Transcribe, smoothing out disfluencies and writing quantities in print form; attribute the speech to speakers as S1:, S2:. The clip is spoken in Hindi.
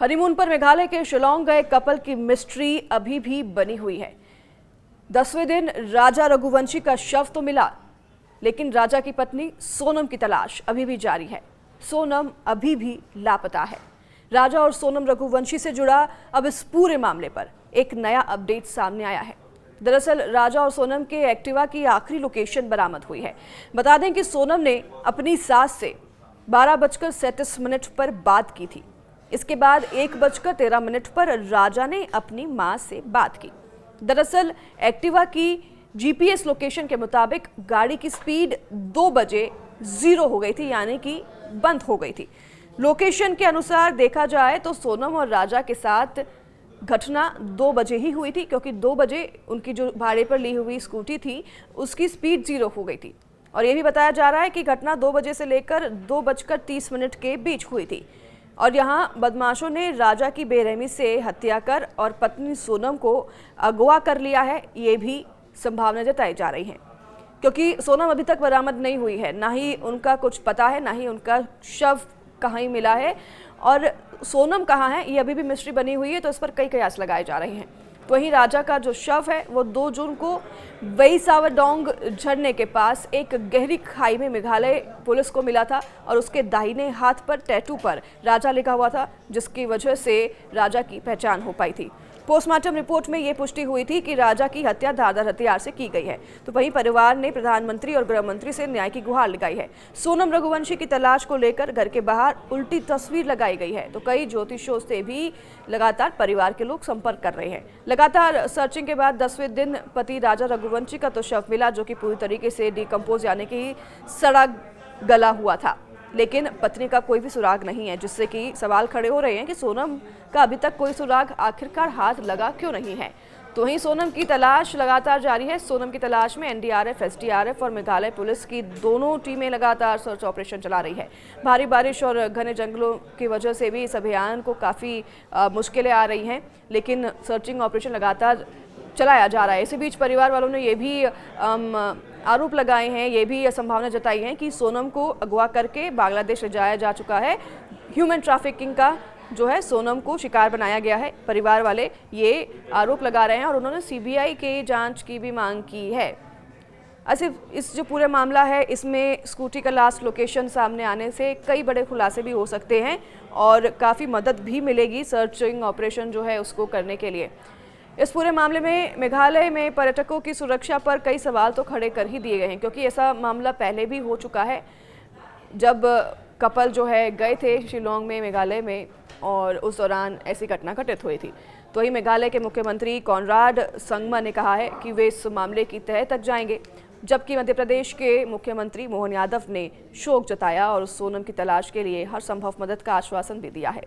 S1: हनीमून पर मेघालय के शिलोंग गए कपल की मिस्ट्री अभी भी बनी हुई है। 10वें दिन राजा रघुवंशी का शव तो मिला, लेकिन राजा की पत्नी सोनम की तलाश अभी भी जारी है। सोनम अभी भी लापता है। राजा और सोनम रघुवंशी से जुड़ा अब इस पूरे मामले पर एक नया अपडेट सामने आया है। दरअसल राजा और सोनम के एक्टिवा की आखिरी लोकेशन बरामद हुई है। बता दें कि सोनम ने अपनी सास से 12:37 पर बात की थी। इसके बाद 1:13 पर राजा ने अपनी मां से बात की। दरअसल एक्टिवा की जीपीएस लोकेशन के मुताबिक गाड़ी की स्पीड 2 बजे 0 हो गई थी, यानी कि बंद हो गई थी। लोकेशन के अनुसार देखा जाए तो सोनम और राजा के साथ घटना 2 बजे ही हुई थी, क्योंकि 2 बजे उनकी जो भाड़े पर ली हुई स्कूटी थी उसकी स्पीड 0 हो गई थी। और ये भी बताया जा रहा है कि घटना 2 बजे से लेकर 2:30 के बीच हुई थी। और यहाँ बदमाशों ने राजा की बेरहमी से हत्या कर और पत्नी सोनम को अगवा कर लिया है, ये भी संभावना जताई जा रही है, क्योंकि सोनम अभी तक बरामद नहीं हुई है। ना ही उनका कुछ पता है, ना ही उनका शव कहाँ ही मिला है, और सोनम कहाँ है ये अभी भी मिस्ट्री बनी हुई है। तो इस पर कई कयास लगाए जा रहे हैं। तो वहीं राजा का जो शव है वो 2 जून को वेईसावडोंग झरने के पास एक गहरी खाई में मेघालय पुलिस को मिला था, और उसके दाहिने हाथ पर टैटू पर राजा लिखा हुआ था, जिसकी वजह से राजा की पहचान हो पाई थी। पोस्टमार्टम रिपोर्ट में ये पुष्टि हुई थी कि राजा की हत्या धारदार हथियार से की गई है। तो वहीं परिवार ने प्रधानमंत्री और गृह मंत्री से न्याय की गुहार लगाई है। सोनम रघुवंशी की तलाश को लेकर घर के बाहर उल्टी तस्वीर लगाई गई है। तो कई ज्योतिषियों से भी लगातार परिवार के लोग संपर्क कर रहे हैं। लगातार सर्चिंग के बाद 10वें दिन पति राजा रघुवंशी का तो शव मिला, जो कि पूरी तरीके से डिकम्पोज यानी कि सड़ा गला हुआ था, लेकिन पत्नी का कोई भी सुराग नहीं है, जिससे कि सवाल खड़े हो रहे हैं कि सोनम का अभी तक कोई सुराग आखिरकार हाथ लगा क्यों नहीं है। तो वहीं सोनम की तलाश लगातार जारी है। सोनम की तलाश में एनडीआरएफ, एसडीआरएफ और मेघालय पुलिस की दोनों टीमें लगातार सर्च ऑपरेशन चला रही है। भारी बारिश और घने जंगलों की वजह से भी इस अभियान को काफ़ी मुश्किलें आ रही हैं, लेकिन सर्चिंग ऑपरेशन लगातार चलाया जा रहा है। इसी बीच परिवार वालों ने ये भी आरोप लगाए हैं, ये भी संभावना जताई है कि सोनम को अगवा करके बांग्लादेश ले जाया जा चुका है। ह्यूमन ट्रैफिकिंग का जो है सोनम को शिकार बनाया गया है। परिवार वाले ये आरोप लगा रहे हैं और उन्होंने सीबीआई के जांच की भी मांग की है। ऐसे इस जो पूरा मामला है, इसमें स्कूटी का लास्ट लोकेशन सामने आने से कई बड़े खुलासे भी हो सकते हैं और काफ़ी मदद भी मिलेगी सर्चिंग ऑपरेशन जो है उसको करने के लिए। इस पूरे मामले में मेघालय में पर्यटकों की सुरक्षा पर कई सवाल तो खड़े कर ही दिए गए हैं, क्योंकि ऐसा मामला पहले भी हो चुका है, जब कपल जो है गए थे शिलोंग में, मेघालय में, और उस दौरान ऐसी घटना घटित हुई थी। तो ही मेघालय के मुख्यमंत्री कॉनराड संगमा ने कहा है कि वे इस मामले की तह तक जाएंगे, जबकि मध्य प्रदेश के मुख्यमंत्री मोहन यादव ने शोक जताया और सोनम की तलाश के लिए हर संभव मदद का आश्वासन भी दिया है।